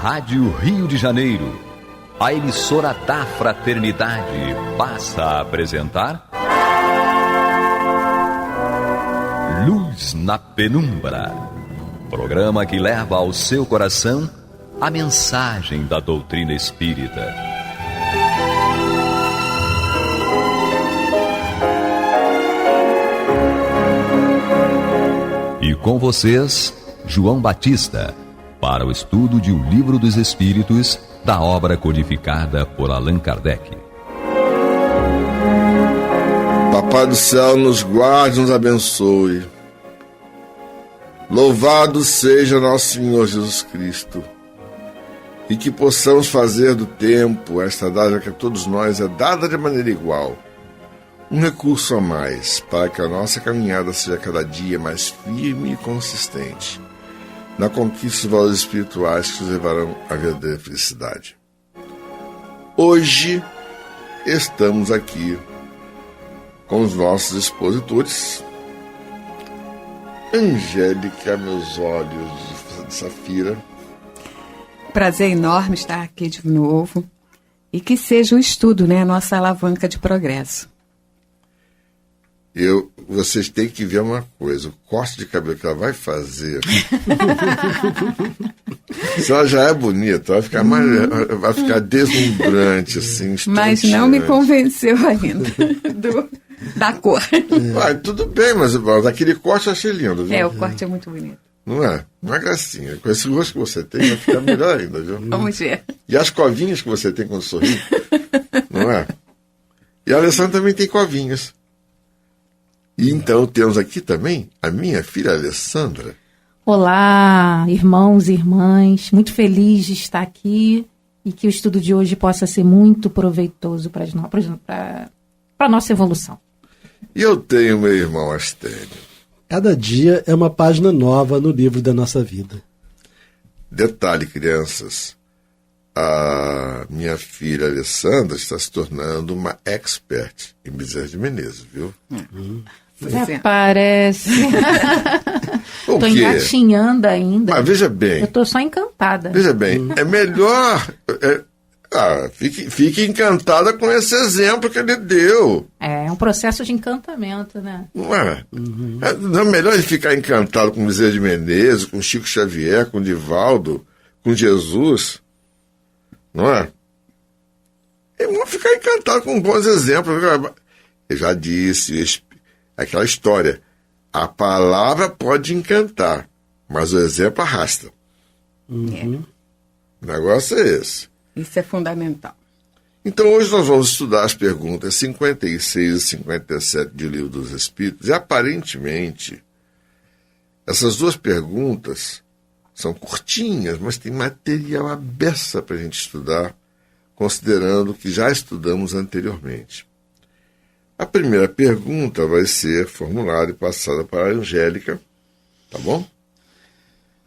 Rádio Rio de Janeiro, a emissora da Fraternidade, passa a apresentar Luz na Penumbra, programa que leva ao seu coração a mensagem da doutrina espírita. E com vocês, João Batista, para o estudo de O Livro dos Espíritos, da obra codificada por Allan Kardec. Papai do céu nos guarde e nos abençoe. Louvado seja nosso Senhor Jesus Cristo. E que possamos fazer do tempo esta dádiva que a todos nós é dada de maneira igual, um recurso a mais para que a nossa caminhada seja cada dia mais firme e consistente na conquista dos valores espirituais que nos levarão à verdadeira felicidade. Hoje estamos aqui com os nossos expositores. Angélica, meus olhos de safira. Prazer enorme estar aqui de novo. E que seja o estudo, né, a nossa alavanca de progresso. Vocês têm que ver uma coisa, o corte de cabelo que ela vai fazer. Se ela já é bonita, vai ficar deslumbrante, assim, mas não me convenceu ainda da cor. Tudo bem, mas aquele corte eu achei lindo, viu? O corte é muito bonito. Não é? Uma gracinha. Com esse rosto que você tem, vai ficar melhor ainda, viu? Vamos ver. E as covinhas que você tem quando sorri, não é? E a Alessandra também tem covinhas. E então temos aqui também a minha filha Alessandra. Olá, irmãos e irmãs. Muito feliz de estar aqui e que o estudo de hoje possa ser muito proveitoso para a nossa evolução. E eu tenho meu irmão Astênio. Cada dia é uma página nova no livro da nossa vida. Detalhe, crianças, a minha filha Alessandra está se tornando uma expert em Bezerra de Menezes, viu? Parece. Estou engatinhando ainda. Mas veja bem. Eu estou só encantada. Veja bem, é melhor... Fique encantada com esse exemplo que ele deu. É um processo de encantamento, né? Não é? Não é melhor ele ficar encantado com Bezerra de Menezes, com Chico Xavier, com Divaldo, com Jesus? Não é? É bom ficar encantado com bons exemplos. Eu já disse, aquela história, a palavra pode encantar, mas o exemplo arrasta. O negócio é esse. Isso é fundamental. Então hoje nós vamos estudar as perguntas 56 e 57 de O Livro dos Espíritos. E aparentemente essas duas perguntas são curtinhas, mas tem material à beça para a gente estudar, considerando que já estudamos anteriormente. A primeira pergunta vai ser formulada e passada para a Angélica, tá bom?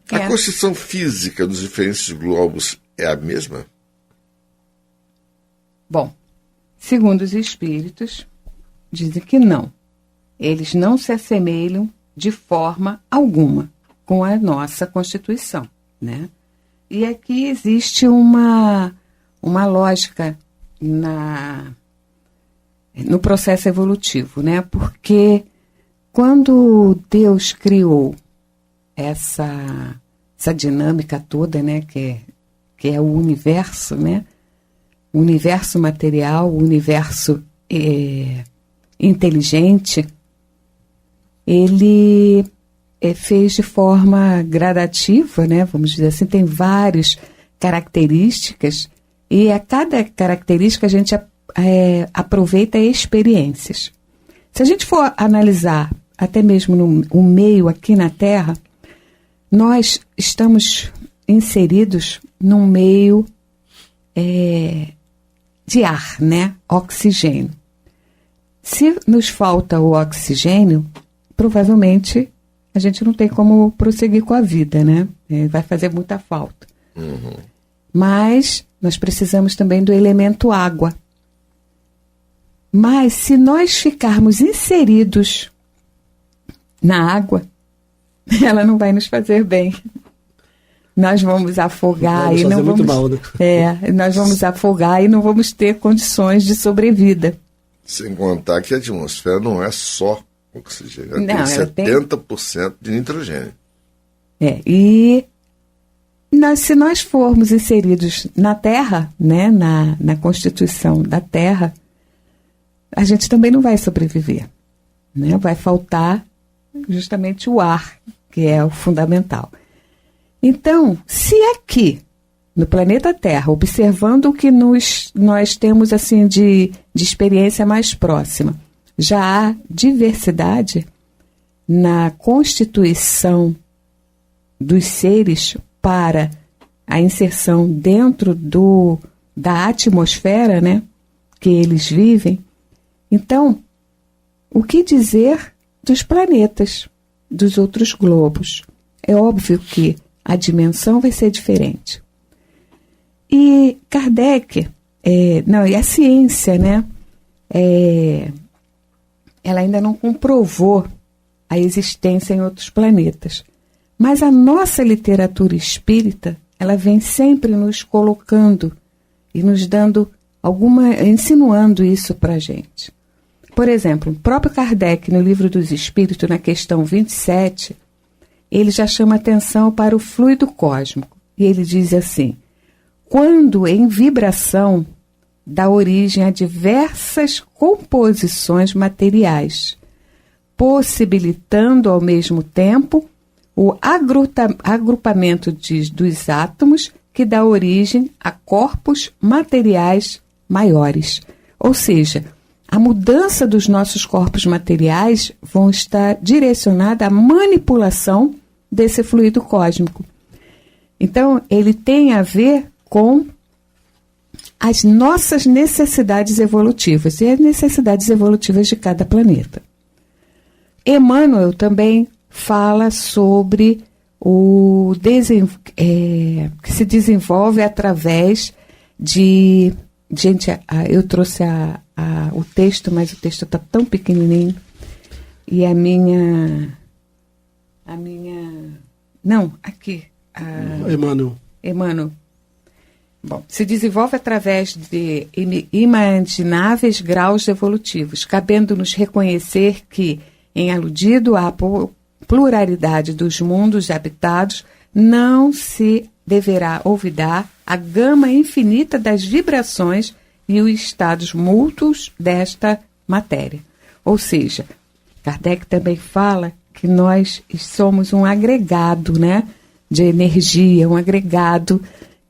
A constituição física dos diferentes globos é a mesma? Bom, segundo os espíritos, dizem que não. Eles não se assemelham de forma alguma com a nossa Constituição, né? E aqui existe uma lógica no processo evolutivo, né? Porque quando Deus criou essa dinâmica toda, né? Que é o universo, né? O universo material, o universo inteligente, ele fez de forma gradativa, né? Vamos dizer assim, tem várias características, e a cada característica a gente aproveita experiências. Se a gente for analisar até mesmo no meio aqui na Terra, nós estamos inseridos num meio de ar, né? Oxigênio. Se nos falta o oxigênio, provavelmente a gente não tem como prosseguir com a vida, né? Vai fazer muita falta. Mas nós precisamos também do elemento água. Mas se nós ficarmos inseridos na água, ela não vai nos fazer bem. nós vamos afogar Vamos e não fazer muito vamos. mal, né? Nós vamos afogar e não vamos ter condições de sobrevida. Sem contar que a atmosfera não é só oxigênio, Não, ela tem 70% de nitrogênio. E se nós formos inseridos na Terra, né, na constituição da Terra, a gente também não vai sobreviver, né? Vai faltar justamente o ar, que é o fundamental. Então, se aqui, no planeta Terra, observando o que nós temos assim de experiência mais próxima, já há diversidade na constituição dos seres para a inserção dentro da atmosfera, né, que eles vivem. Então, o que dizer dos planetas, dos outros globos? É óbvio que a dimensão vai ser diferente. E Kardec, e a ciência, né, ela ainda não comprovou a existência em outros planetas. Mas a nossa literatura espírita, ela vem sempre nos colocando e nos dando insinuando isso para a gente. Por exemplo, o próprio Kardec, no Livro dos Espíritos, na questão 27, ele já chama atenção para o fluido cósmico. E ele diz assim: quando em vibração dá origem a diversas composições materiais, possibilitando ao mesmo tempo o agrupamento dos átomos que dá origem a corpos materiais maiores. Ou seja, a mudança dos nossos corpos materiais vão estar direcionada à manipulação desse fluido cósmico. Então, ele tem a ver com as nossas necessidades evolutivas e as necessidades evolutivas de cada planeta. Emmanuel também fala sobre que se desenvolve através de... Gente, eu trouxe o texto, mas o texto está tão pequenininho e não, aqui. Emmanuel. Bom, se desenvolve através de inimagináveis graus evolutivos, cabendo-nos reconhecer que, em aludido à pluralidade dos mundos habitados, não se deverá olvidar a gama infinita das vibrações e os estados mútuos desta matéria. Ou seja, Kardec também fala que nós somos um agregado, né, de energia, um agregado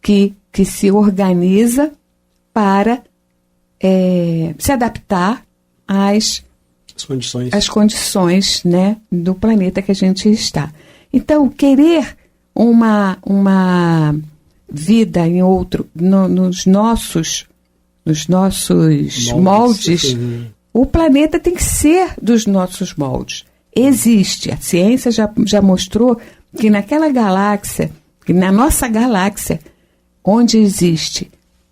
que se organiza para se adaptar às condições, né, do planeta que a gente está. Então, querer uma vida em outro, nos nossos moldes, o planeta tem que ser dos nossos moldes. Existe, a ciência já mostrou que naquela galáxia, que na nossa galáxia, onde existe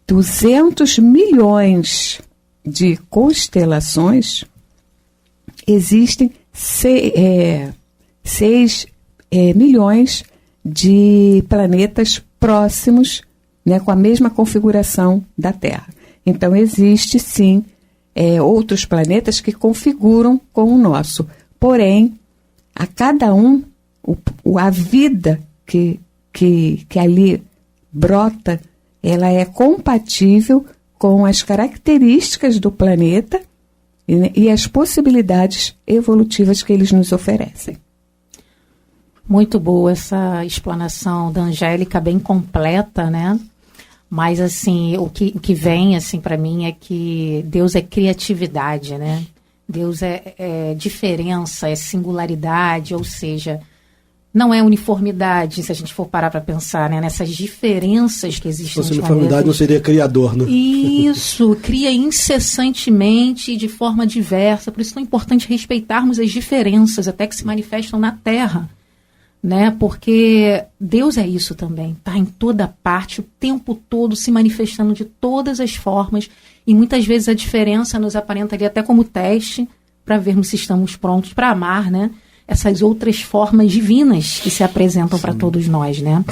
200 milhões de constelações, existem 6 milhões de planetas próximos, né, com a mesma configuração da Terra. Então, existe sim outros planetas que configuram com o nosso. Porém, a cada a vida que ali brota, ela é compatível com as características do planeta e as possibilidades evolutivas que eles nos oferecem. Muito boa essa explanação da Angélica, bem completa, né? Mas, assim, o que vem, assim, para mim é que Deus é criatividade, né? Deus é diferença, é singularidade, ou seja, não é uniformidade, se a gente for parar para pensar, né? Nessas diferenças que existem. Se fosse uniformidade, não seria criador, né? Isso, cria incessantemente e de forma diversa. Por isso é tão importante respeitarmos as diferenças, até que se manifestam na Terra, né? Porque Deus é isso também, está em toda parte, o tempo todo se manifestando de todas as formas, e muitas vezes a diferença nos aparentaria até como teste para vermos se estamos prontos para amar, né? Essas outras formas divinas que se apresentam para todos nós, né?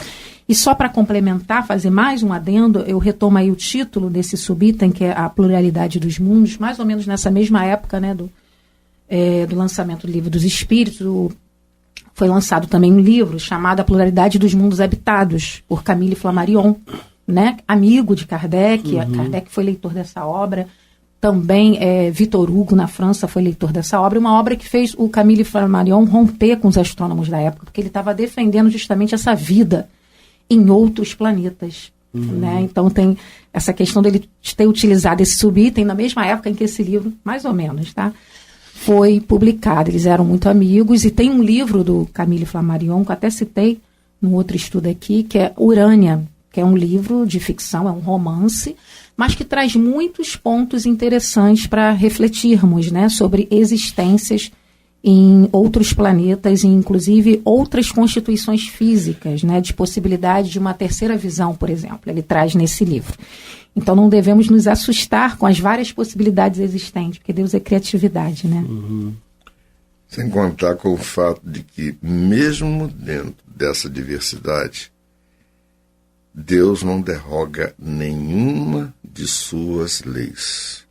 E só para complementar, fazer mais um adendo, eu retomo aí o título desse subitem, que é A Pluralidade dos Mundos, mais ou menos nessa mesma época, né, do lançamento do Livro dos Espíritos. Foi lançado também um livro chamado A Pluralidade dos Mundos Habitados, por Camille Flammarion, né, amigo de Kardec. Kardec foi leitor dessa obra. Também Victor Hugo, na França, foi leitor dessa obra. Uma obra que fez o Camille Flammarion romper com os astrônomos da época, porque ele estava defendendo justamente essa vida em outros planetas. Né? Então tem essa questão dele ter utilizado esse subitem na mesma época em que esse livro, mais ou menos, tá, foi publicado. Eles eram muito amigos, e tem um livro do Camille Flammarion, que eu até citei no outro estudo aqui, que é Urânia, que é um livro de ficção, é um romance, mas que traz muitos pontos interessantes para refletirmos, né, sobre existências em outros planetas e, inclusive, outras constituições físicas, né, de possibilidade de uma terceira visão, por exemplo. Ele traz nesse livro. Então, não devemos nos assustar com as várias possibilidades existentes, porque Deus é criatividade, né? Sem contar com o fato de que, mesmo dentro dessa diversidade, Deus não derroga nenhuma de suas leis.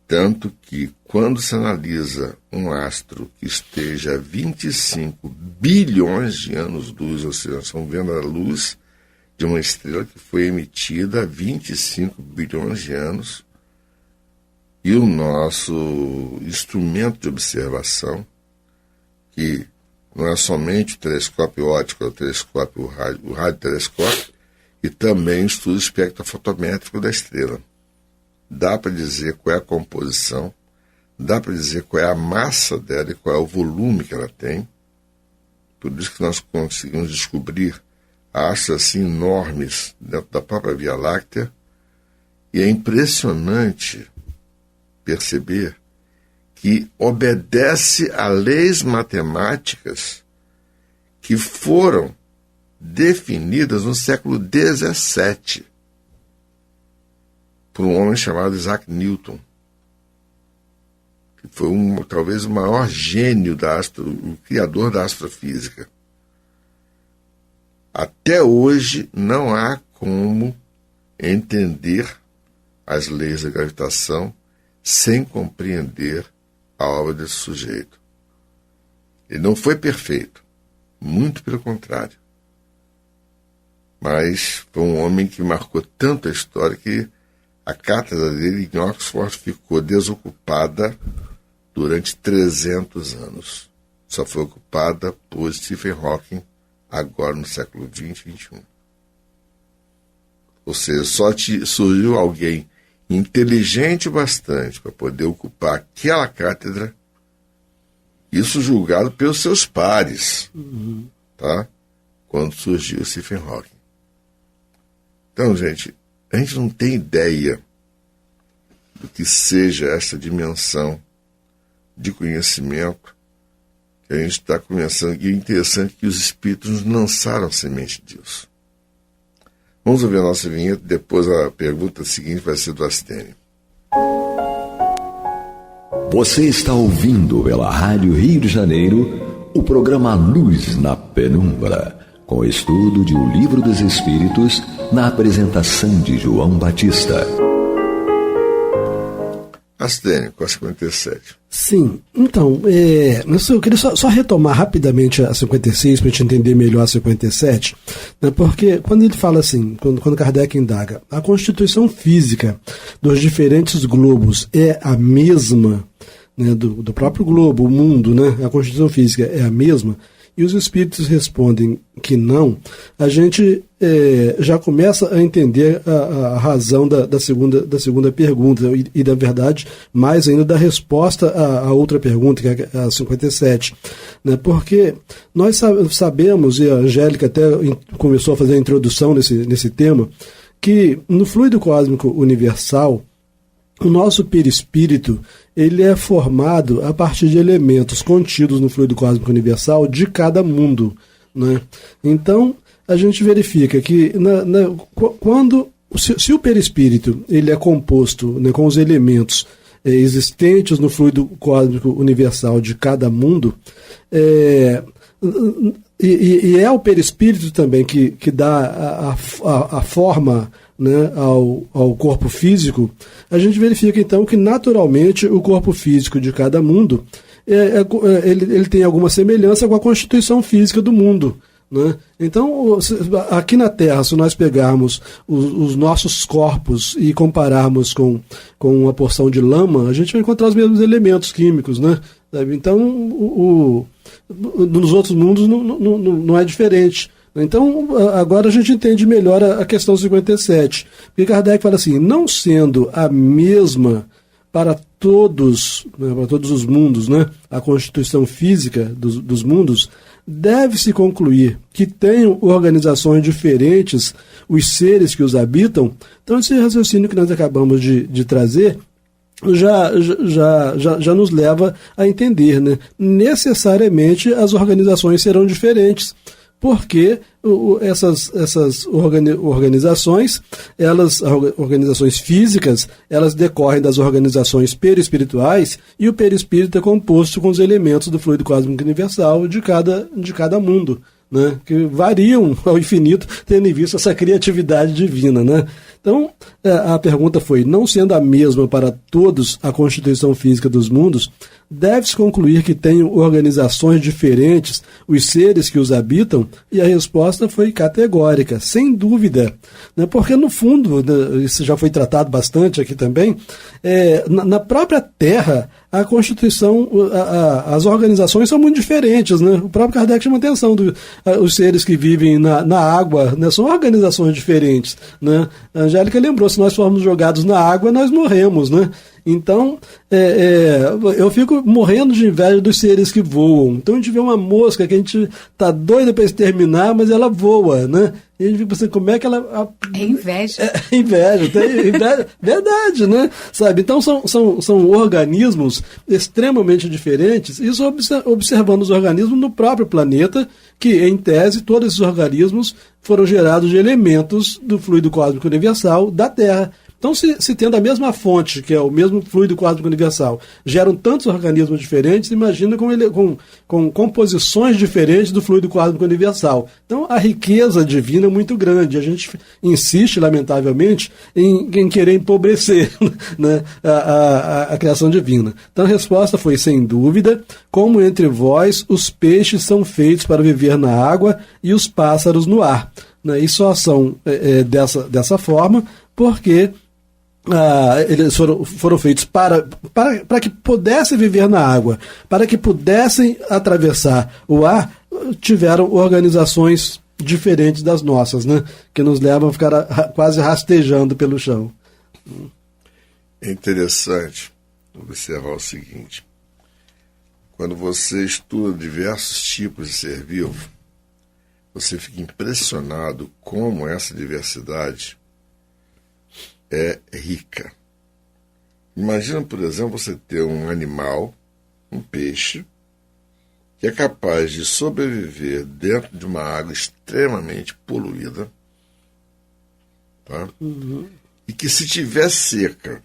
Tanto que, quando se analisa um astro que esteja a 25 bilhões de anos-luz, ou seja, nós estamos vendo a luz de uma estrela que foi emitida há 25 bilhões de anos, e o nosso instrumento de observação, que não é somente o telescópio óptico, é o telescópio, o radiotelescópio, e também o estudo espectrofotométrico da estrela. Dá para dizer qual é a composição, dá para dizer qual é a massa dela e qual é o volume que ela tem. Por isso que nós conseguimos descobrir astros assim enormes dentro da própria Via Láctea. E é impressionante perceber que obedece a leis matemáticas que foram definidas no século XVII por um homem chamado Isaac Newton, que foi talvez o maior gênio o criador da astrofísica. Até hoje não há como entender as leis da gravitação sem compreender a obra desse sujeito. Ele não foi perfeito, muito pelo contrário. Mas foi um homem que marcou tanto a história que a cátedra dele em Oxford ficou desocupada durante 300 anos. Só foi ocupada por Stephen Hawking agora no século XX e XXI. Ou seja, só surgiu alguém inteligente bastante para poder ocupar aquela cátedra, isso julgado pelos seus pares, tá? Quando surgiu Stephen Hawking. Então, gente, a gente não tem ideia do que seja essa dimensão de conhecimento que a gente está começando. E é interessante que os espíritos nos lançaram a semente disso. Vamos ouvir a nossa vinheta, depois a pergunta seguinte vai ser do Astênio. Você está ouvindo pela Rádio Rio de Janeiro o programa Luz na Penumbra, com estudo de O Livro dos Espíritos, na apresentação de João Batista. Astênio, com a 57. Sim, então, eu queria só retomar rapidamente a 56 para a gente entender melhor a 57, né, porque quando ele fala assim, quando Kardec indaga, a constituição física dos diferentes globos é a mesma, né, do próprio globo, o mundo, né, a constituição física é a mesma, e os espíritos respondem que não, a gente já começa a entender a razão da segunda pergunta e, na verdade, mais ainda da resposta à outra pergunta, que é a 57. Né? Porque nós sabemos, e a Angélica até começou a fazer a introdução nesse tema, que no fluido cósmico universal, o nosso perispírito ele é formado a partir de elementos contidos no fluido cósmico universal de cada mundo. Né? Então, a gente verifica que se o perispírito ele é composto, né, com os elementos existentes no fluido cósmico universal de cada mundo, e é o perispírito também que dá a forma, né, ao corpo físico, a gente verifica então que naturalmente o corpo físico de cada mundo ele tem alguma semelhança com a constituição física do mundo, né? Então, aqui na Terra, se nós pegarmos os nossos corpos e compararmos com uma porção de lama, a gente vai encontrar os mesmos elementos químicos, né? Então, nos outros mundos não é diferente. Então, agora a gente entende melhor a questão 57. Porque Kardec fala assim, não sendo a mesma para todos, né, para todos os mundos, né, a constituição física dos mundos, deve-se concluir que tenham organizações diferentes os seres que os habitam. Então, esse raciocínio que nós acabamos de trazer já nos leva a entender, né, necessariamente as organizações serão diferentes, porque essas organizações, organizações físicas, elas decorrem das organizações perispirituais, e o perispírito é composto com os elementos do fluido cósmico universal de cada mundo, né, que variam ao infinito, tendo em vista essa criatividade divina, né? Então, a pergunta foi, não sendo a mesma para todos a constituição física dos mundos, deve-se concluir que tenham organizações diferentes os seres que os habitam? E a resposta foi categórica, sem dúvida, né? Porque no fundo, isso já foi tratado bastante aqui também, na própria Terra, a constituição, as organizações são muito diferentes, né? O próprio Kardec chama atenção os seres que vivem na água, né? São organizações diferentes, né? A Angélica lembrou, se nós formos jogados na água, nós morremos, né? Então, eu fico morrendo de inveja dos seres que voam. Então a gente vê uma mosca que a gente tá doida para exterminar, mas ela voa, né? E a gente fica pensando, como é que ela... É inveja. Inveja, verdade, né? Sabe? Então são organismos extremamente diferentes, isso observando os organismos no próprio planeta, que, em tese, todos esses organismos foram gerados de elementos do fluido cósmico universal da Terra. Então, se tendo a mesma fonte, que é o mesmo fluido cósmico universal, geram tantos organismos diferentes, imagina com composições diferentes do fluido cósmico universal. Então, a riqueza divina é muito grande. A gente insiste, lamentavelmente, em querer empobrecer, né, a criação divina. Então, a resposta foi, sem dúvida, como entre vós os peixes são feitos para viver na água e os pássaros no ar. Né, e só são dessa forma porque... eles foram feitos para que pudessem viver na água, para que pudessem atravessar o ar, tiveram organizações diferentes das nossas, né? Que nos levam a ficar quase rastejando pelo chão. É interessante observar o seguinte: quando você estuda diversos tipos de ser vivo, você fica impressionado como essa diversidade é rica. Imagina, por exemplo, você ter um animal, um peixe, que é capaz de sobreviver dentro de uma água extremamente poluída, tá? E que, se tiver seca,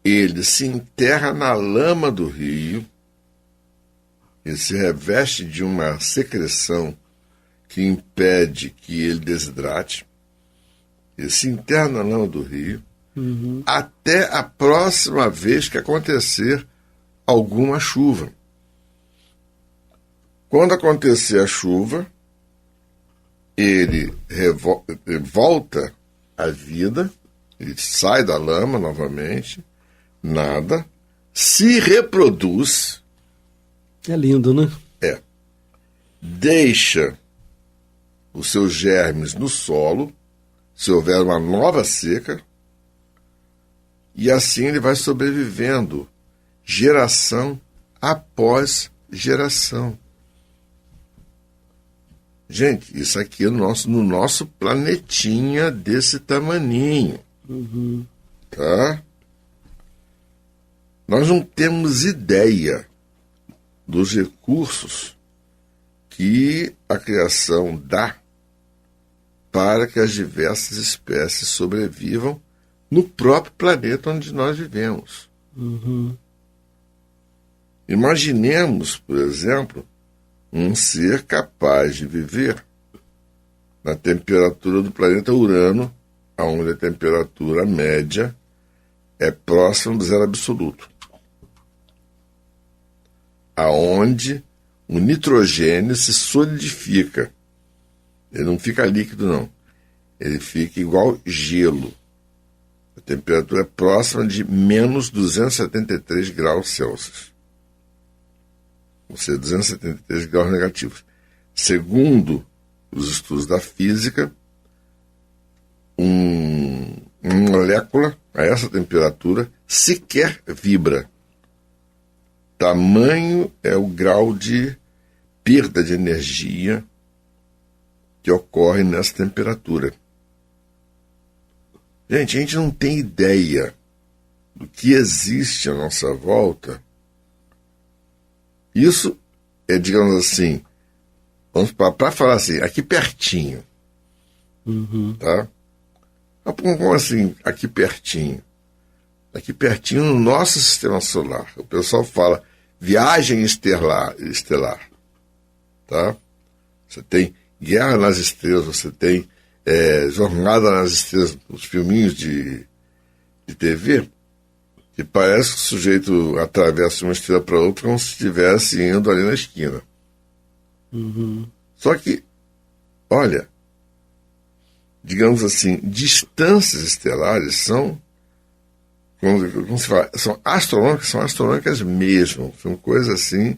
ele se enterra na lama do rio, ele se reveste de uma secreção que impede que ele desidrate, ele se enterra na lama do rio, até a próxima vez que acontecer alguma chuva. Quando acontecer a chuva, ele volta à vida, ele sai da lama novamente, nada, se reproduz. É lindo, né? Deixa os seus germes no solo, se houver uma nova seca, e assim ele vai sobrevivendo, geração após geração. Gente, isso aqui é no nosso planetinha desse tamaninho. Tá? Nós não temos ideia dos recursos que a criação dá para que as diversas espécies sobrevivam no próprio planeta onde nós vivemos. Imaginemos, por exemplo, um ser capaz de viver na temperatura do planeta Urano, onde a temperatura média é próxima do zero absoluto, aonde o nitrogênio se solidifica. Ele não fica líquido, não. Ele fica igual gelo. A temperatura é próxima de menos 273 graus Celsius. Ou seja, 273 graus negativos. Segundo os estudos da física, uma molécula a essa temperatura sequer vibra. Tamanho é o grau de perda de energia que ocorre nessa temperatura. Gente, a gente não tem ideia do que existe à nossa volta. Isso é, digamos assim, vamos para falar assim, aqui pertinho. Tá? Como assim, aqui pertinho? Aqui pertinho no nosso sistema solar. O pessoal fala viagem estelar. Tá? Você tem Guerra nas Estrelas, você tem Jornada nas Estrelas, os filminhos de TV, que parece que o sujeito atravessa de uma estrela para outra como se estivesse indo ali na esquina. Só que, olha, digamos assim, distâncias estelares são, como se fala, são astronômicas mesmo, são coisas assim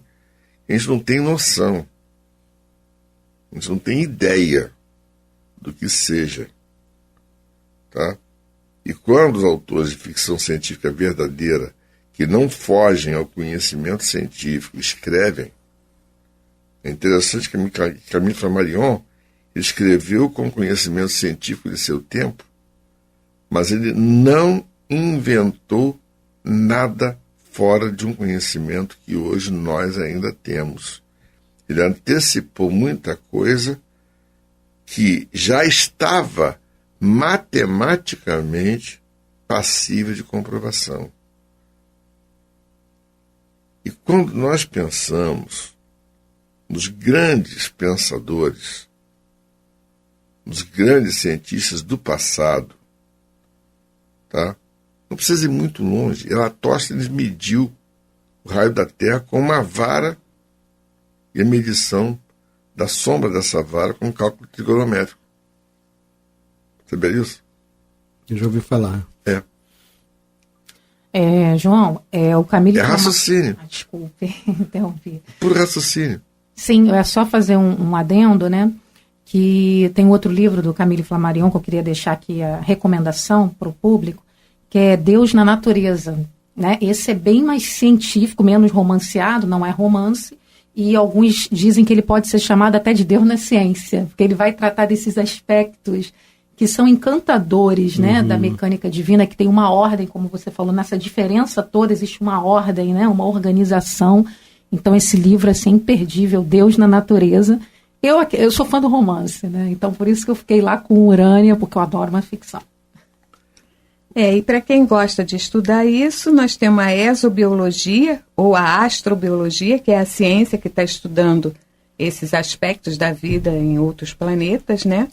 que a gente não tem noção, a gente não tem ideia do que seja, tá? E quando os autores de ficção científica verdadeira, que não fogem ao conhecimento científico, escrevem, é interessante que Camille Flammarion escreveu com conhecimento científico de seu tempo, mas ele não inventou nada fora de um conhecimento que hoje nós ainda temos. Ele antecipou muita coisa que já estava matematicamente passível de comprovação. E quando nós pensamos nos grandes pensadores, nos grandes cientistas do passado, tá? Não precisa ir muito longe. Eratóstenes mediu o raio da Terra com uma vara e a medição da sombra dessa vara com cálculo trigonométrico. Sabia isso? Eu já ouvi falar. João, o Camille... raciocínio. Desculpe, interrompi. Puro raciocínio. Sim, é só fazer um adendo, né? Que tem outro livro do Camille Flammarion que eu queria deixar aqui a recomendação para o público, que é Deus na Natureza. Né? Esse é bem mais científico, menos romanceado, não é romance, e alguns dizem que ele pode ser chamado até de Deus na ciência, porque ele vai tratar desses aspectos que são encantadores, né, da mecânica divina, que tem uma ordem, como você falou, nessa diferença toda existe uma ordem, né, uma organização. Então esse livro assim, é imperdível, Deus na Natureza. Eu sou fã do romance, né, então por isso que eu fiquei lá com Urânia, porque eu adoro uma ficção. E para quem gosta de estudar isso, nós temos a exobiologia ou a astrobiologia, que é a ciência que está estudando esses aspectos da vida em outros planetas, né?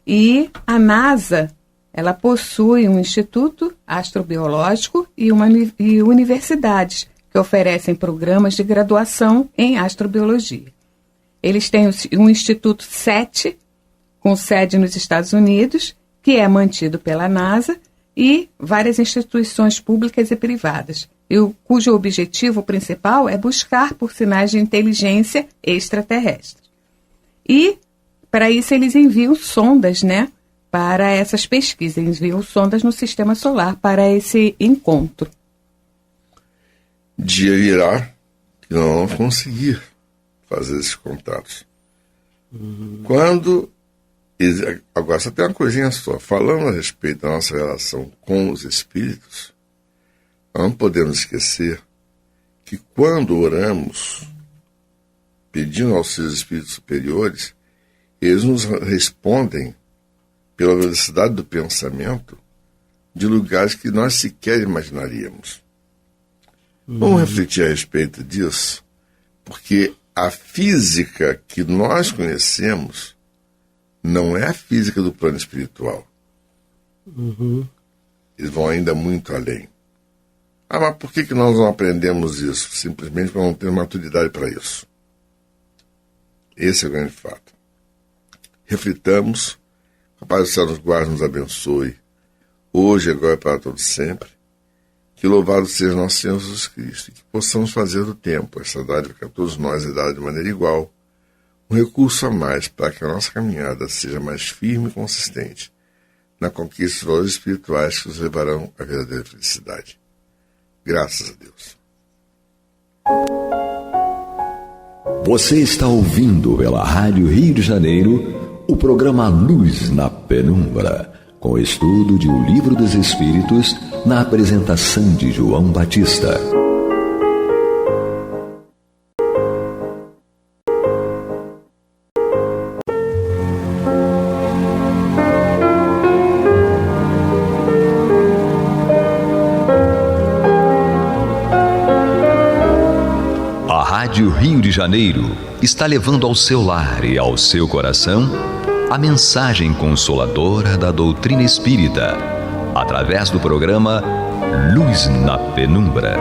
E a NASA, ela possui um instituto astrobiológico e universidades que oferecem programas de graduação em astrobiologia. Eles têm um Instituto SETI, com sede nos Estados Unidos, que é mantido pela NASA, e várias instituições públicas e privadas, cujo objetivo principal é buscar por sinais de inteligência extraterrestre. E, para isso, eles enviam sondas, né, para essas pesquisas, enviam sondas no sistema solar para esse encontro. Dia virá que nós vamos conseguir fazer esses contatos. Quando... Agora, só tem uma coisinha só. Falando a respeito da nossa relação com os espíritos, nós não podemos esquecer que quando oramos, pedindo aos seus espíritos superiores, eles nos respondem pela velocidade do pensamento de lugares que nós sequer imaginaríamos. Vamos refletir a respeito disso, porque a física que nós conhecemos não é a física do plano espiritual. Eles vão ainda muito além. Mas por que nós não aprendemos isso? Simplesmente porque não temos maturidade para isso. Esse é o grande fato. Reflitamos, o Pai do Céu nos guarde, nos abençoe, hoje, agora e para todo sempre. Que louvado seja nosso Senhor Jesus Cristo, e que possamos fazer do tempo, essa dádiva que a todos nós é dada de maneira igual, um recurso a mais para que a nossa caminhada seja mais firme e consistente na conquista dos valores espirituais que nos levarão à verdadeira felicidade. Graças a Deus. Você está ouvindo pela Rádio Rio de Janeiro o programa Luz na Penumbra, com o estudo de O Livro dos Espíritos, na apresentação de João Batista. A Rádio Rio de Janeiro está levando ao seu lar e ao seu coração a mensagem consoladora da doutrina espírita, através do programa Luz na Penumbra.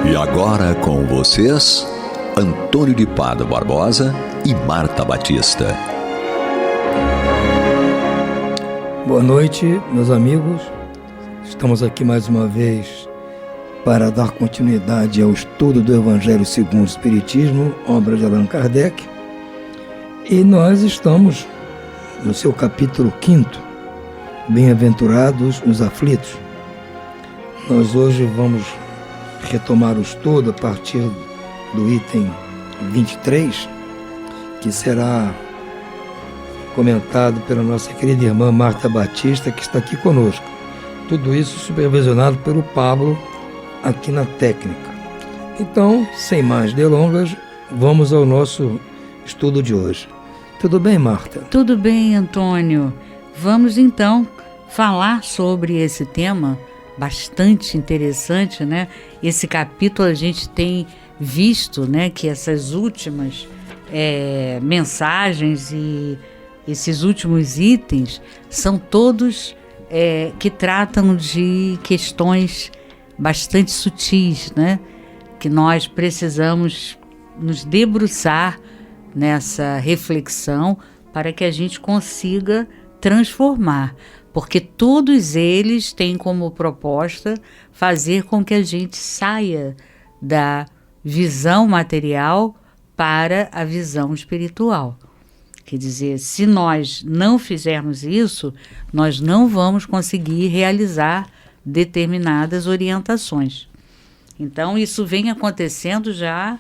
E agora com vocês, Antônio de Pádua Barbosa e Marta Batista. Boa noite, meus amigos. Estamos aqui mais uma vez para dar continuidade ao estudo do Evangelho segundo o Espiritismo, obra de Allan Kardec. E nós estamos no seu capítulo 5º, Bem-aventurados os aflitos. Nós hoje vamos retomar o estudo a partir do item 23, que será comentado pela nossa querida irmã Marta Batista, que está aqui conosco. Tudo isso supervisionado pelo Pablo, aqui na técnica. Então, sem mais delongas, vamos ao nosso estudo de hoje. Tudo bem, Marta? Tudo bem, Antônio. Vamos então falar sobre esse tema bastante interessante, né? Esse capítulo a gente tem visto, né, que essas últimas mensagens e esses últimos itens são todos que tratam de questões bastante sutis, né? Que nós precisamos nos debruçar nessa reflexão para que a gente consiga transformar, porque todos eles têm como proposta fazer com que a gente saia da visão material para a visão espiritual. Quer dizer, se nós não fizermos isso, nós não vamos conseguir realizar determinadas orientações. Então, isso vem acontecendo já,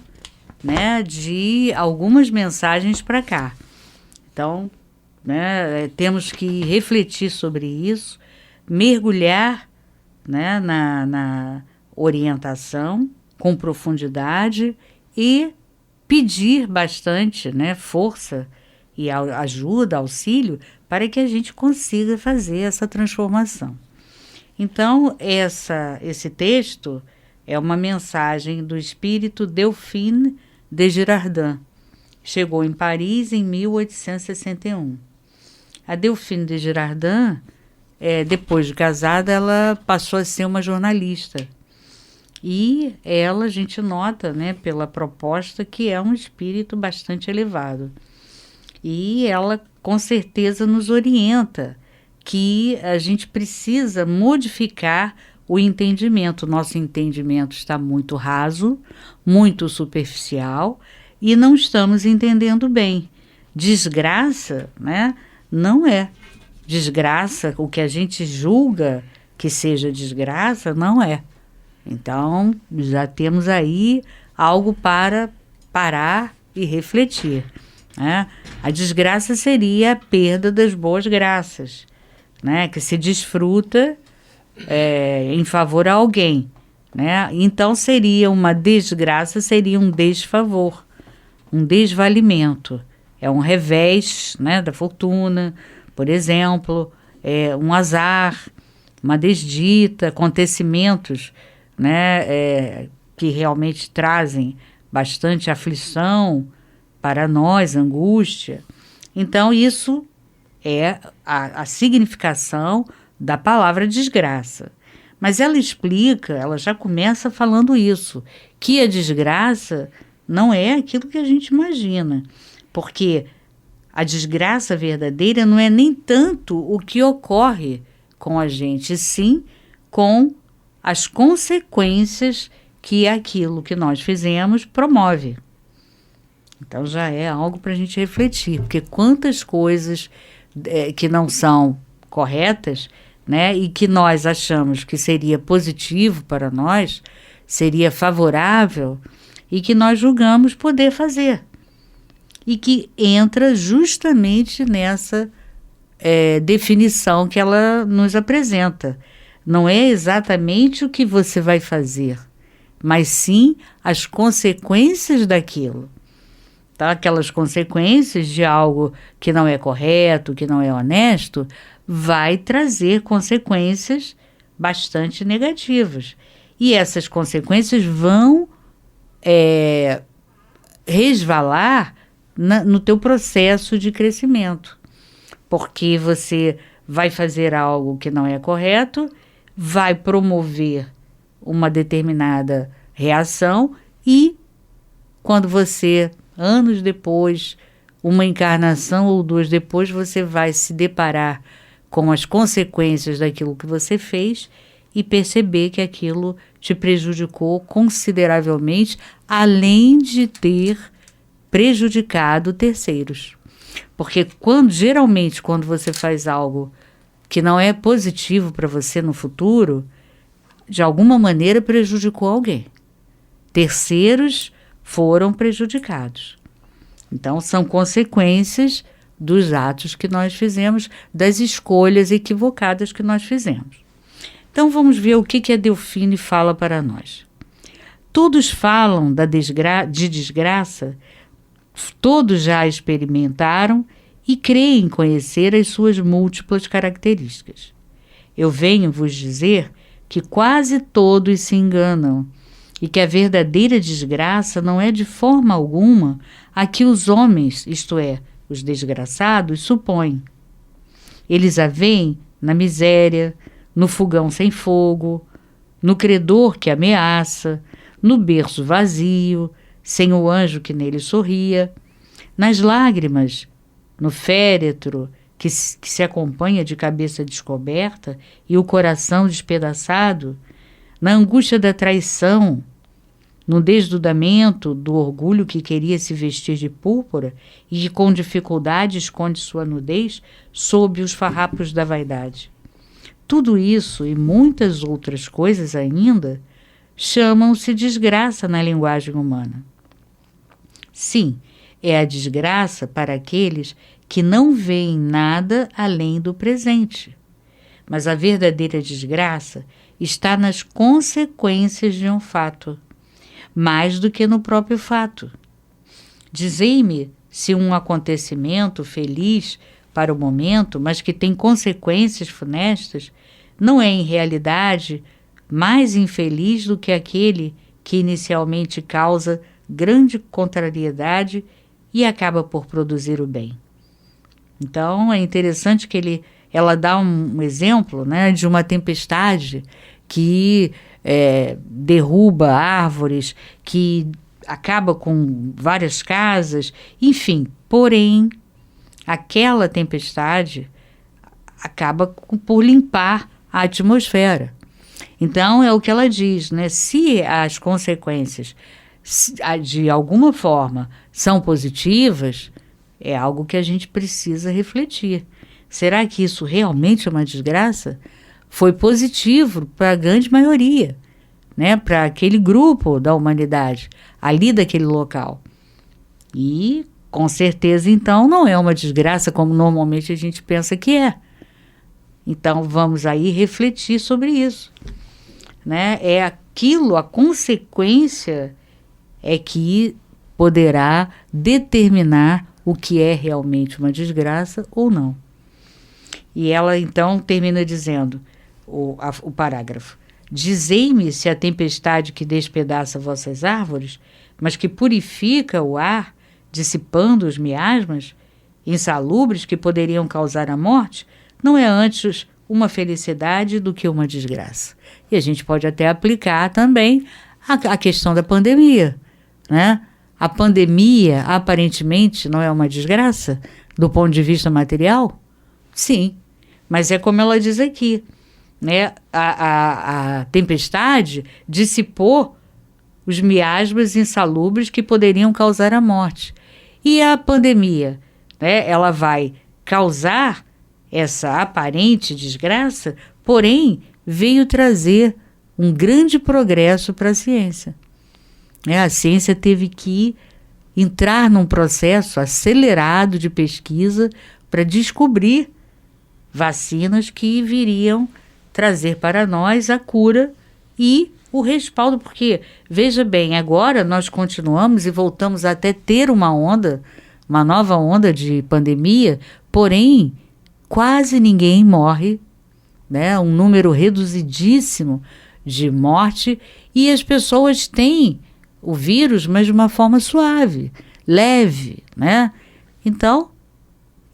né, de algumas mensagens para cá. Então, né, temos que refletir sobre isso, mergulhar, né, na orientação com profundidade e pedir bastante, né, força e ajuda, auxílio, para que a gente consiga fazer essa transformação. Então, esse texto é uma mensagem do espírito Delphine de Girardin. Chegou em Paris em 1861. A Delphine de Girardin, depois de casada, ela passou a ser uma jornalista. E ela, a gente nota, né, pela proposta, que é um espírito bastante elevado. E ela, com certeza, nos orienta que a gente precisa modificar o entendimento. Nosso entendimento está muito raso, muito superficial e não estamos entendendo bem. Desgraça, né, não é. Desgraça, o que a gente julga que seja desgraça, não é. Então, já temos aí algo para parar e refletir, né? A desgraça seria a perda das boas graças, né, que se desfruta em favor a alguém, né? Então seria uma desgraça, seria um desfavor, um desvalimento, é um revés, né, da fortuna, por exemplo, um azar, uma desdita, acontecimentos, né, que realmente trazem bastante aflição para nós, angústia. Então, isso é a significação da palavra desgraça. Mas ela explica, ela já começa falando isso, que a desgraça não é aquilo que a gente imagina, porque a desgraça verdadeira não é nem tanto o que ocorre com a gente, sim com as consequências que aquilo que nós fizemos promove. Então já é algo para a gente refletir, porque quantas coisas que não são corretas, né, e que nós achamos que seria positivo para nós, seria favorável, e que nós julgamos poder fazer. E que entra justamente nessa definição que ela nos apresenta. Não é exatamente o que você vai fazer, mas sim as consequências daquilo. Tá? Aquelas consequências de algo que não é correto, que não é honesto, vai trazer consequências bastante negativas. E essas consequências vão resvalar no teu processo de crescimento. Porque você vai fazer algo que não é correto, vai promover uma determinada reação e quando você, anos depois, uma encarnação ou duas depois, você vai se deparar com as consequências daquilo que você fez e perceber que aquilo te prejudicou consideravelmente, além de ter prejudicado terceiros. Porque geralmente quando você faz algo que não é positivo para você no futuro, de alguma maneira prejudicou alguém. Terceiros foram prejudicados. Então, são consequências dos atos que nós fizemos, das escolhas equivocadas que nós fizemos. Então, vamos ver o que a Delphine fala para nós. Todos falam de desgraça, todos já experimentaram e creem conhecer as suas múltiplas características. Eu venho vos dizer que quase todos se enganam e que a verdadeira desgraça não é de forma alguma a que os homens, isto é, os desgraçados, supõem. Eles a veem na miséria, no fogão sem fogo, no credor que ameaça, no berço vazio, sem o anjo que nele sorria, nas lágrimas, no féretro que se acompanha de cabeça descoberta e o coração despedaçado, na angústia da traição, no desdudamento do orgulho que queria se vestir de púrpura e que com dificuldade esconde sua nudez sob os farrapos da vaidade. Tudo isso e muitas outras coisas ainda chamam-se desgraça na linguagem humana. Sim, é a desgraça para aqueles que não veem nada além do presente. Mas a verdadeira desgraça está nas consequências de um fato, mais do que no próprio fato. Dizei-me se um acontecimento feliz para o momento, mas que tem consequências funestas, não é em realidade mais infeliz do que aquele que inicialmente causa grande contrariedade e acaba por produzir o bem. Então é interessante que ela dá um exemplo, né, de uma tempestade que derruba árvores, que acaba com várias casas, enfim. Porém, aquela tempestade acaba por limpar a atmosfera. Então, é o que ela diz, né? Se as consequências, de alguma forma, são positivas, é algo que a gente precisa refletir. Será que isso realmente é uma desgraça? Foi positivo para a grande maioria, né? Para aquele grupo da humanidade, ali daquele local. E, com certeza, então, não é uma desgraça como normalmente a gente pensa que é. Então, vamos aí refletir sobre isso. Né? É aquilo, a consequência é que poderá determinar o que é realmente uma desgraça ou não. E ela, então, termina dizendo, o parágrafo, Dizei-me se a tempestade que despedaça vossas árvores, mas que purifica o ar, dissipando os miasmas insalubres que poderiam causar a morte, não é antes uma felicidade do que uma desgraça. E a gente pode até aplicar também a questão da pandemia, né? A pandemia, aparentemente, não é uma desgraça do ponto de vista material? Sim, mas é como ela diz aqui, né? A tempestade dissipou os miasmas insalubres que poderiam causar a morte. E a pandemia, né? Ela vai causar essa aparente desgraça, porém veio trazer um grande progresso para a ciência. A ciência teve que entrar num processo acelerado de pesquisa para descobrir vacinas que viriam trazer para nós a cura e o respaldo, porque, veja bem, agora nós continuamos e voltamos até ter uma nova onda de pandemia, porém, quase ninguém morre, né? Um número reduzidíssimo de morte, e as pessoas têm o vírus, mas de uma forma suave, leve, né? Então,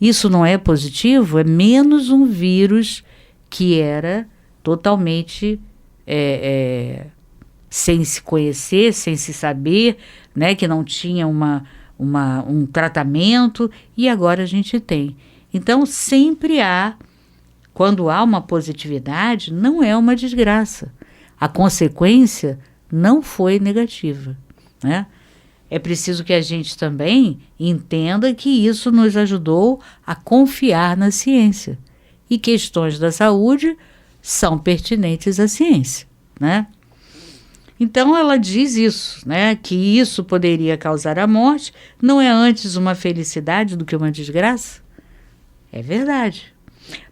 isso não é positivo, é menos um vírus que era totalmente sem se conhecer, sem se saber, né? Que não tinha um tratamento, e agora a gente tem. Então, sempre quando há uma positividade, não é uma desgraça. A consequência não foi negativa, né? É preciso que a gente também entenda que isso nos ajudou a confiar na ciência. E questões da saúde são pertinentes à ciência, né? Então ela diz isso, né? Que isso poderia causar a morte, não é antes uma felicidade do que uma desgraça? É verdade.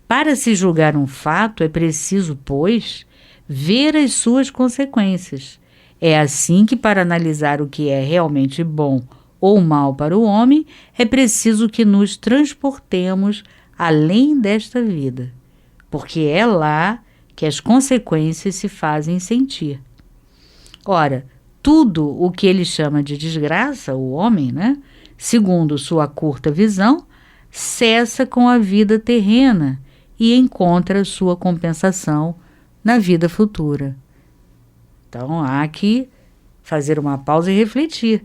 Para se julgar um fato, é preciso, pois, ver as suas consequências. É assim que, para analisar o que é realmente bom ou mal para o homem, é preciso que nos transportemos além desta vida, porque é lá que as consequências se fazem sentir. Ora, tudo o que ele chama de desgraça, o homem, né, segundo sua curta visão, cessa com a vida terrena e encontra sua compensação na vida futura. Então, há que fazer uma pausa e refletir.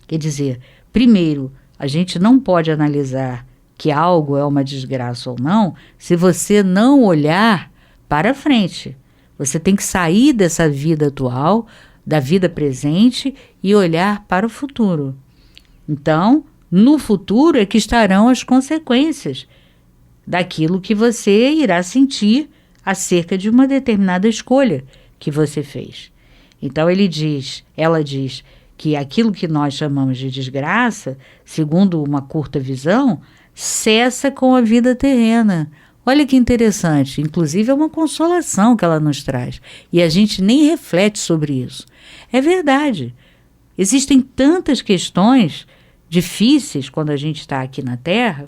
Quer dizer, primeiro, a gente não pode analisar que algo é uma desgraça ou não se você não olhar para frente. Você tem que sair dessa vida atual, da vida presente, e olhar para o futuro. Então, no futuro é que estarão as consequências daquilo que você irá sentir acerca de uma determinada escolha que você fez. Então ela diz que aquilo que nós chamamos de desgraça, segundo uma curta visão, cessa com a vida terrena. Olha que interessante, inclusive é uma consolação que ela nos traz, e a gente nem reflete sobre isso. É verdade, existem tantas questões difíceis quando a gente está aqui na Terra,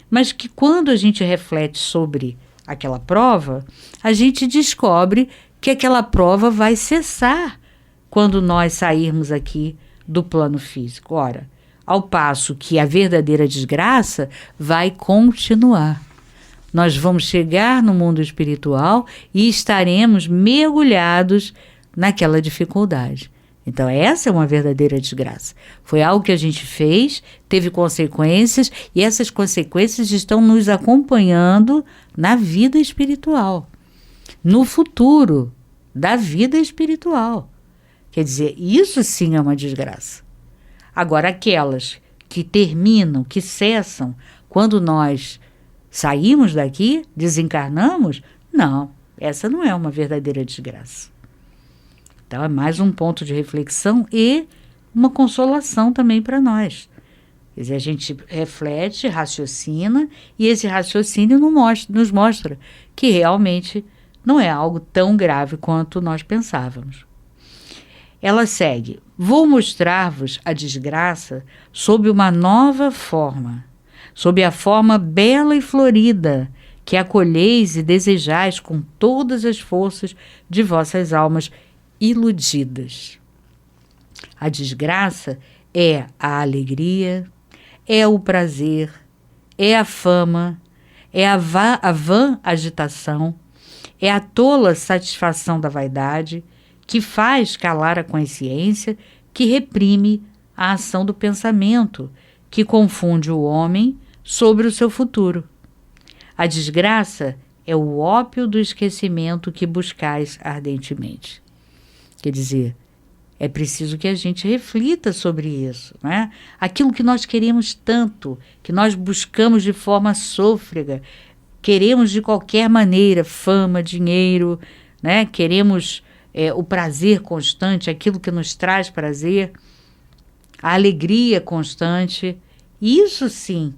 mas que quando a gente reflete sobre aquela prova, a gente descobre que aquela prova vai cessar quando nós sairmos aqui do plano físico. Ora, ao passo que a verdadeira desgraça vai continuar. Nós vamos chegar no mundo espiritual e estaremos mergulhados naquela dificuldade. Então, essa é uma verdadeira desgraça. Foi algo que a gente fez, teve consequências, e essas consequências estão nos acompanhando na vida espiritual, no futuro da vida espiritual. Quer dizer, isso sim é uma desgraça. Agora, aquelas que terminam, que cessam, quando nós saímos daqui, desencarnamos, não, essa não é uma verdadeira desgraça. Então, é mais um ponto de reflexão e uma consolação também para nós. Quer dizer, a gente reflete, raciocina, e esse raciocínio nos mostra que realmente não é algo tão grave quanto nós pensávamos. Ela segue: vou mostrar-vos a desgraça sob uma nova forma, sob a forma bela e florida que acolheis e desejais com todas as forças de vossas almas iludidas. A desgraça é a alegria, é o prazer, é a fama, é a vã agitação, é a tola satisfação da vaidade, que faz calar a consciência, que reprime a ação do pensamento, que confunde o homem sobre o seu futuro. A desgraça é o ópio do esquecimento que buscais ardentemente. Quer dizer, é preciso que a gente reflita sobre isso, né? Aquilo que nós queremos tanto, que nós buscamos de forma sôfrega, queremos de qualquer maneira, fama, dinheiro, né? Queremos o prazer constante, aquilo que nos traz prazer, a alegria constante. Isso sim,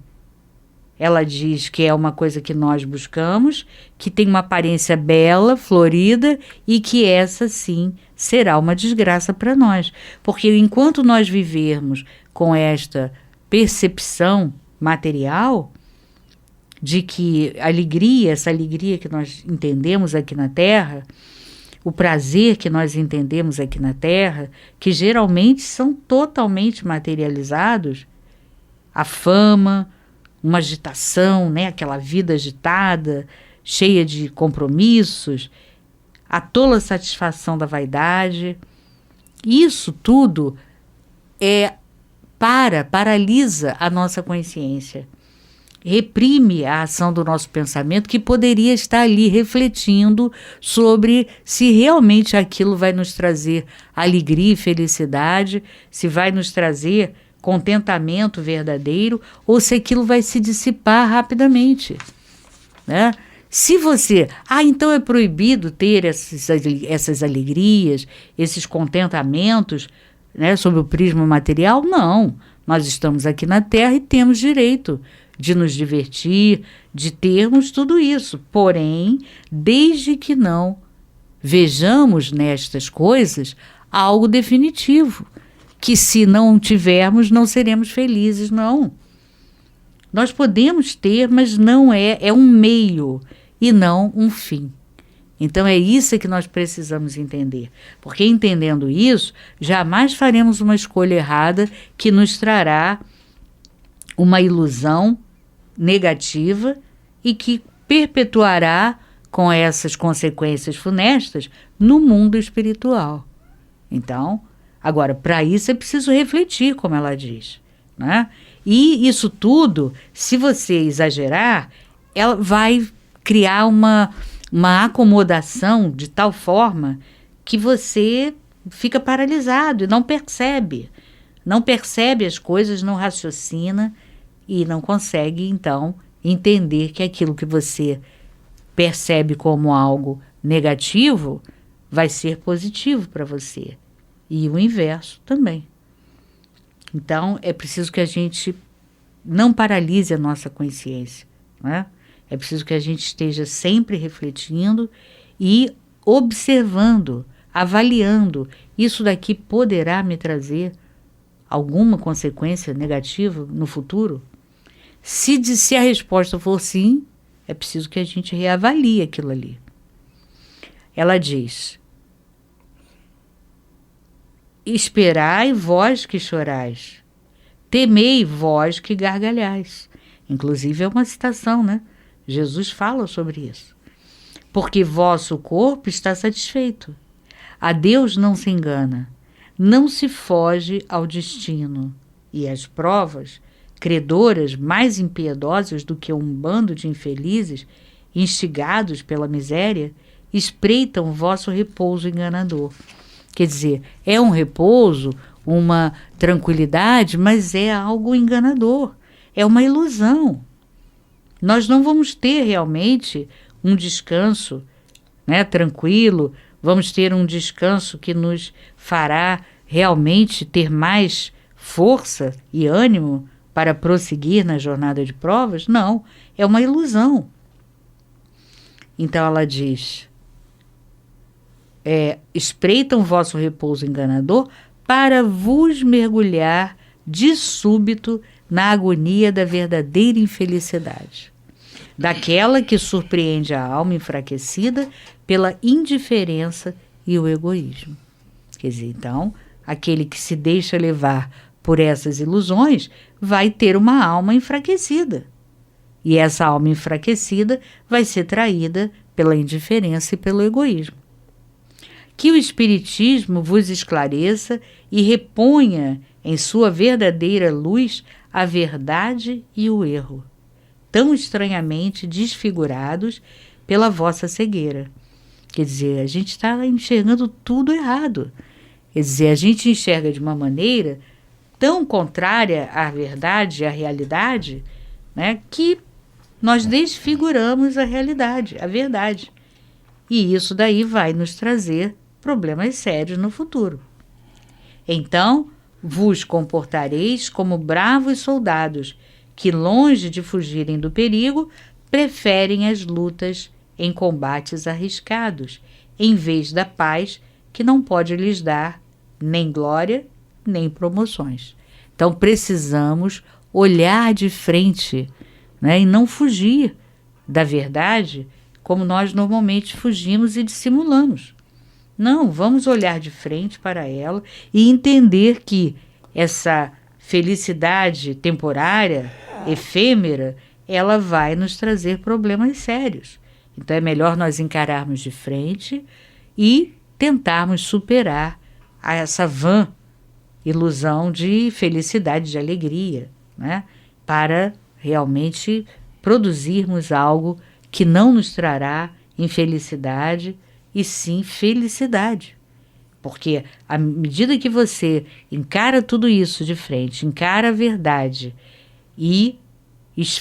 ela diz que é uma coisa que nós buscamos, que tem uma aparência bela, florida, e que essa sim será uma desgraça para nós. Porque enquanto nós vivermos com esta percepção material de que alegria, essa alegria que nós entendemos aqui na Terra, o prazer que nós entendemos aqui na Terra, que geralmente são totalmente materializados, a fama, uma agitação, né? Aquela vida agitada, cheia de compromissos, a tola satisfação da vaidade, isso tudo paralisa a nossa consciência, reprime a ação do nosso pensamento, que poderia estar ali refletindo sobre se realmente aquilo vai nos trazer alegria e felicidade, se vai nos trazer contentamento verdadeiro, ou se aquilo vai se dissipar rapidamente, né? Se você, então é proibido ter essas alegrias, esses contentamentos, né, sob o prisma material? Não, nós estamos aqui na Terra e temos direito de nos divertir, de termos tudo isso, porém, desde que não vejamos nestas coisas algo definitivo, que se não tivermos, não seremos felizes, não. Nós podemos ter, mas não é um meio e não um fim. Então é isso que nós precisamos entender, porque entendendo isso, jamais faremos uma escolha errada que nos trará uma ilusão negativa e que perpetuará com essas consequências funestas no mundo espiritual. Então, agora, para isso é preciso refletir, como ela diz, né? E isso tudo, se você exagerar, ela vai criar uma acomodação de tal forma que você fica paralisado e não percebe as coisas, não raciocina e não consegue, então, entender que aquilo que você percebe como algo negativo vai ser positivo para você. E o inverso também. Então, é preciso que a gente não paralise a nossa consciência, né? É preciso que a gente esteja sempre refletindo e observando, avaliando. Isso daqui poderá me trazer alguma consequência negativa no futuro? Se a resposta for sim, é preciso que a gente reavalie aquilo ali. Ela diz: esperai vós que chorais, temei vós que gargalhais. Inclusive é uma citação, né? Jesus fala sobre isso. Porque vosso corpo está satisfeito. A Deus não se engana, não se foge ao destino. E as provas, credoras mais impiedosas do que um bando de infelizes, instigados pela miséria, espreitam vosso repouso enganador. Quer dizer, é um repouso, uma tranquilidade, mas é algo enganador, é uma ilusão. Nós não vamos ter realmente um descanso, né, tranquilo, vamos ter um descanso que nos fará realmente ter mais força e ânimo para prosseguir na jornada de provas? Não, é uma ilusão. Então ela diz: espreitam vosso repouso enganador para vos mergulhar de súbito na agonia da verdadeira infelicidade. daquela que surpreende a alma enfraquecida pela indiferença e o egoísmo. Quer dizer, então, aquele que se deixa levar por essas ilusões vai ter uma alma enfraquecida. E essa alma enfraquecida vai ser traída pela indiferença e pelo egoísmo. Que o Espiritismo vos esclareça e reponha em sua verdadeira luz a verdade e o erro, tão estranhamente desfigurados pela vossa cegueira. Quer dizer, a gente está enxergando tudo errado. Quer dizer, a gente enxerga de uma maneira tão contrária à verdade, à realidade, né, que nós desfiguramos a realidade, a verdade. E isso daí vai nos trazer problemas sérios no futuro. Então, vos comportareis como bravos soldados, que, longe de fugirem do perigo, preferem as lutas em combates arriscados, em vez da paz que não pode lhes dar nem glória, nem promoções. Então, precisamos olhar de frente, né, e não fugir da verdade como nós normalmente fugimos e dissimulamos. Não, vamos olhar de frente para ela e entender que essa felicidade temporária, efêmera, ela vai nos trazer problemas sérios. Então é melhor nós encararmos de frente e tentarmos superar essa vã ilusão de felicidade, de alegria, né? Para realmente produzirmos algo que não nos trará infelicidade, e sim felicidade. Porque à medida que você encara tudo isso de frente, encara a verdade e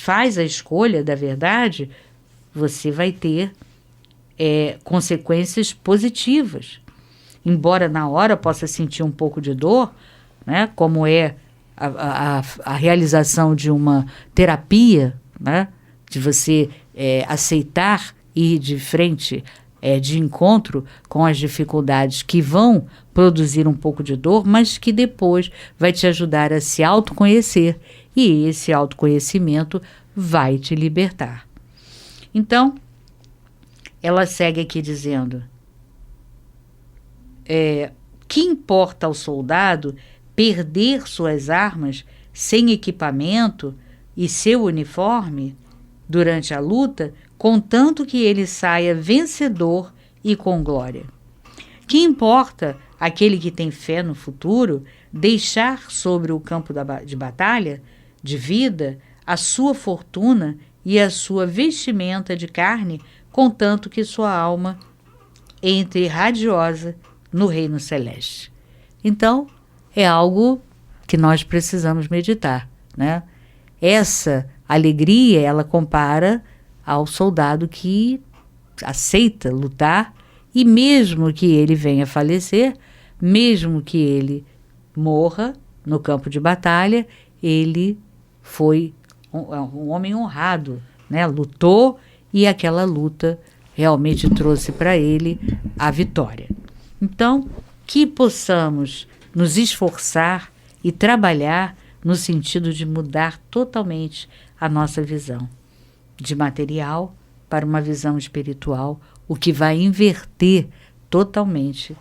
faz a escolha da verdade, você vai ter consequências positivas. Embora na hora possa sentir um pouco de dor, né, como é a realização de uma terapia, né, de você aceitar ir de frente, de encontro com as dificuldades que vão produzir um pouco de dor, mas que depois vai te ajudar a se autoconhecer, e esse autoconhecimento vai te libertar. Então, ela segue aqui dizendo: que importa ao soldado perder suas armas sem equipamento e seu uniforme durante a luta, contanto que ele saia vencedor e com glória? Que importa aquele que tem fé no futuro deixar sobre o campo de batalha, de vida, a sua fortuna e a sua vestimenta de carne, contanto que sua alma entre radiosa no reino celeste? Então, é algo que nós precisamos meditar, né? Essa alegria, ela compara ao soldado que aceita lutar, e mesmo que ele venha a falecer, mesmo que ele morra no campo de batalha, ele foi um homem honrado, né? Lutou, e aquela luta realmente trouxe para ele a vitória. Então, que possamos nos esforçar e trabalhar no sentido de mudar totalmente a nossa visão de material para uma visão espiritual, o que vai inverter totalmente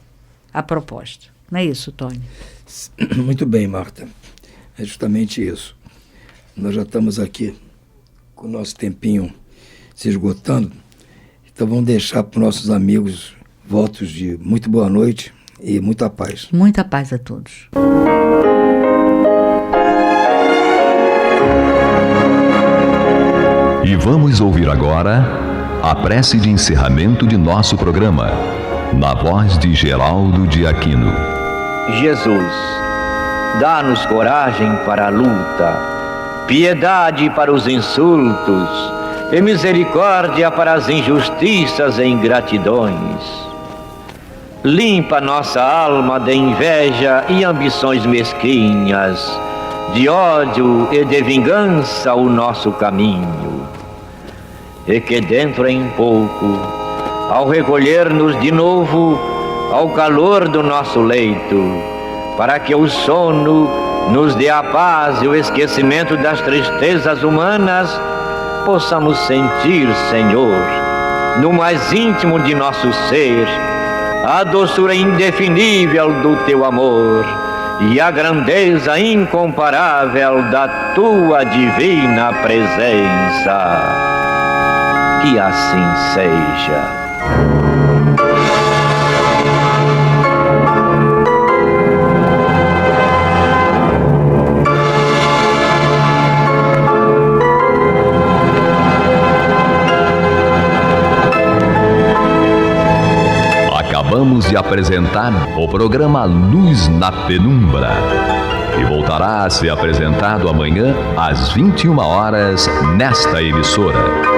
a proposta. Não é isso, Tony? Muito bem, Marta. É justamente isso. Nós já estamos aqui com o nosso tempinho se esgotando, então vamos deixar para os nossos amigos votos de muito boa noite e muita paz. Muita paz a todos. E vamos ouvir agora a prece de encerramento de nosso programa, na voz de Geraldo de Aquino. Jesus, dá-nos coragem para a luta, piedade para os insultos e misericórdia para as injustiças e ingratidões. Limpa nossa alma de inveja e ambições mesquinhas, de ódio e de vingança o nosso caminho. E que dentro em pouco, ao recolher-nos de novo ao calor do nosso leito, para que o sono nos dê a paz e o esquecimento das tristezas humanas, possamos sentir, Senhor, no mais íntimo de nosso ser, a doçura indefinível do Teu amor e a grandeza incomparável da Tua divina presença. Que assim seja. Acabamos de apresentar o programa Luz na Penumbra, que voltará a ser apresentado amanhã às 21 horas nesta emissora.